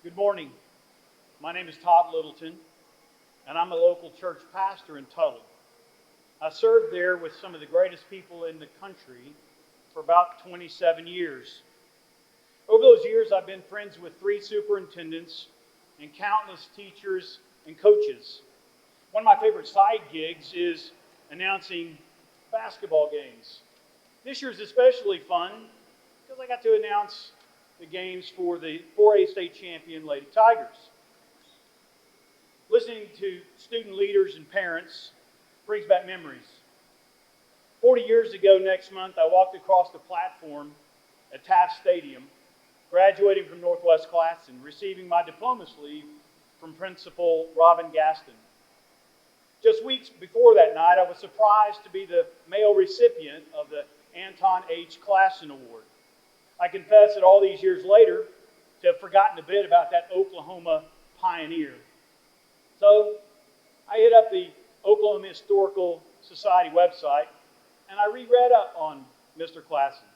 Good morning. My name is Todd Littleton, and I'm a local church pastor in Tuttle. I served there with some of the greatest people in the country for about 27 years. Over those years, I've been friends with 3 superintendents and countless teachers and coaches. One of my favorite side gigs is announcing basketball games. This year's especially fun because I got to announce the games for the 4A state champion Lady Tigers. Listening to student leaders and parents brings back memories. 40 years ago next month, I walked across the platform at Taft Stadium, graduating from Northwest class and receiving my diploma sleeve from Principal Robin Gaston. Just weeks before that night, I was surprised to be the male recipient of the Anton H. Klassen Award. I confess that all these years later to have forgotten a bit about that Oklahoma pioneer. So I hit up the Oklahoma Historical Society website and I reread up on Mr. Klassen.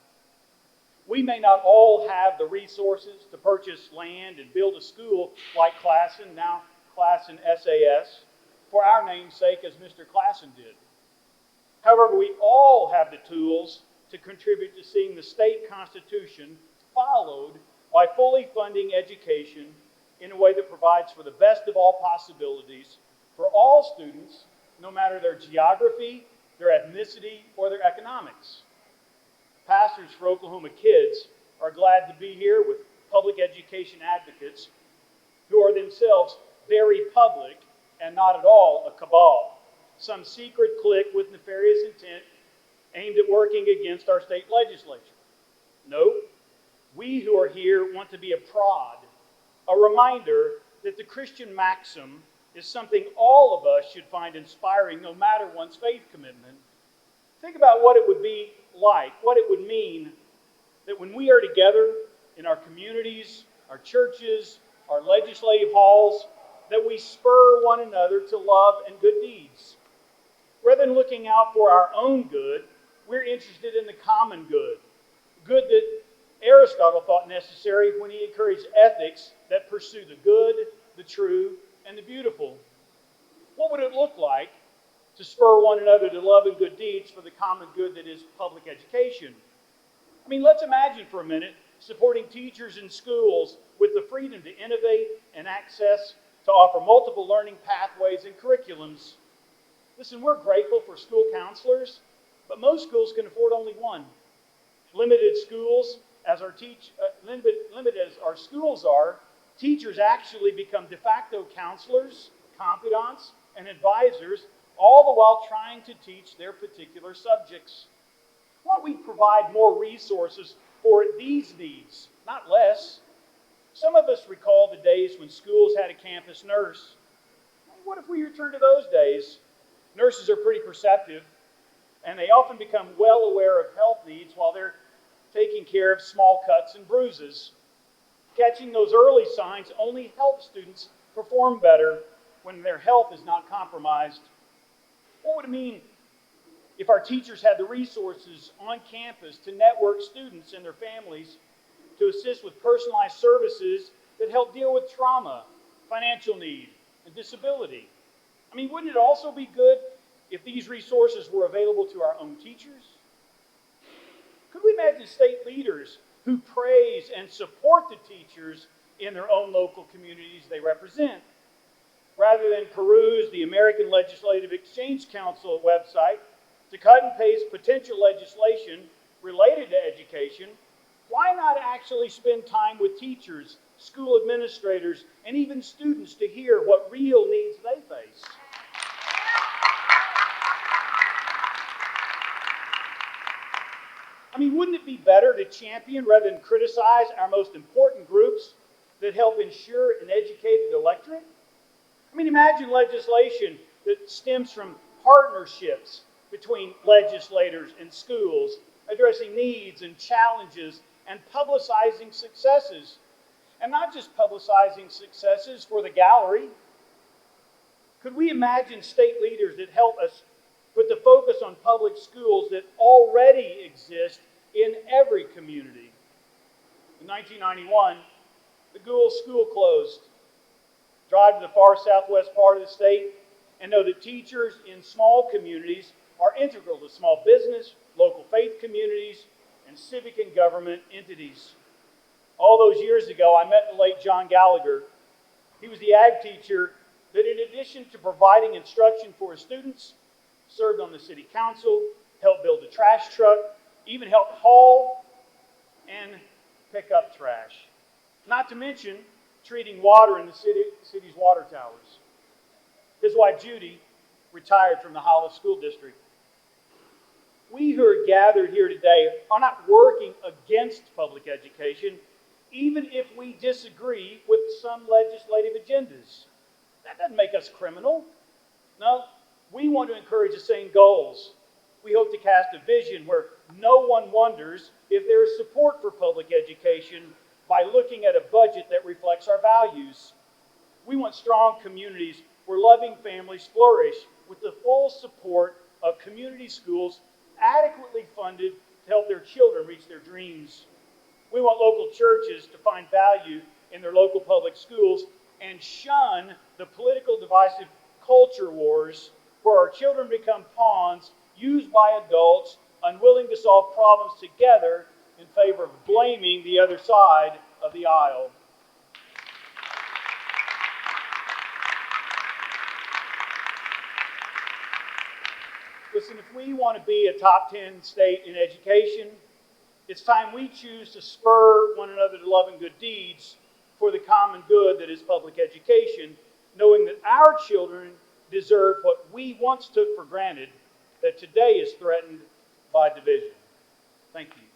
We may not all have the resources to purchase land and build a school like Klassen, now Klassen SAS, for our namesake as Mr. Klassen did. However, we all have the tools to contribute to seeing the state constitution followed by fully funding education in a way that provides for the best of all possibilities for all students, no matter their geography, their ethnicity, or their economics. Pastors for Oklahoma Kids are glad to be here with public education advocates who are themselves very public and not at all a cabal, some secret clique with nefarious intent aimed at working against our state legislature. No, we who are here want to be a prod, a reminder that the Christian maxim is something all of us should find inspiring no matter one's faith commitment. Think about what it would be like, what it would mean that when we are together in our communities, our churches, our legislative halls, that we spur one another to love and good deeds. Rather than looking out for our own good, we're interested in the common good, good that Aristotle thought necessary when he encouraged ethics that pursue the good, the true, and the beautiful. What would it look like to spur one another to love and good deeds for the common good that is public education? I mean, let's imagine for a minute supporting teachers in schools with the freedom to innovate and access to offer multiple learning pathways and curriculums. Listen, we're grateful for school counselors, but most schools can afford only one. Limited as our schools are, teachers actually become de facto counselors, confidants, and advisors, all the while trying to teach their particular subjects. Why don't we provide more resources for these needs, not less? Some of us recall the days when schools had a campus nurse. What if we return to those days? Nurses are pretty perceptive, and they often become well aware of health needs while they're taking care of small cuts and bruises. Catching those early signs only helps students perform better when their health is not compromised. What would it mean if our teachers had the resources on campus to network students and their families to assist with personalized services that help deal with trauma, financial need, and disability? I mean, wouldn't it also be good if these resources were available to our own teachers? Could we imagine state leaders who praise and support the teachers in their own local communities they represent, rather than peruse the American Legislative Exchange Council website to cut and paste potential legislation related to education? Why not actually spend time with teachers, school administrators, and even students to hear what real needs they face? I mean, wouldn't it be better to champion rather than criticize our most important groups that help ensure an educated electorate? I mean, imagine legislation that stems from partnerships between legislators and schools, addressing needs and challenges and publicizing successes. And not just publicizing successes for the gallery. Could we imagine state leaders that help us put the focus on public schools that already exist in every community? In 1991, the Gould School closed. Drive to the far southwest part of the state and know that teachers in small communities are integral to small business, local faith communities, and civic and government entities. All those years ago, I met the late John Gallagher. He was the ag teacher that, in addition to providing instruction for his students, served on the city council, helped build a trash truck, even helped haul and pick up trash. Not to mention treating water in the city's water towers. His wife Judy retired from the Hollis School District. We who are gathered here today are not working against public education, even if we disagree with some legislative agendas. That doesn't make us criminal. No, we want to encourage the same goals. We hope to cast a vision where no one wonders if there is support for public education by looking at a budget that reflects our values. We want strong communities where loving families flourish with the full support of community schools adequately funded to help their children reach their dreams. We want local churches to find value in their local public schools and shun the political divisive culture wars where our children become pawns used by adults unwilling to solve problems together in favor of blaming the other side of the aisle. Listen, if we want to be a top 10 state in education, it's time we choose to spur one another to love and good deeds for the common good that is public education, knowing that our children deserve what we once took for granted, that today is threatened by division. Thank you.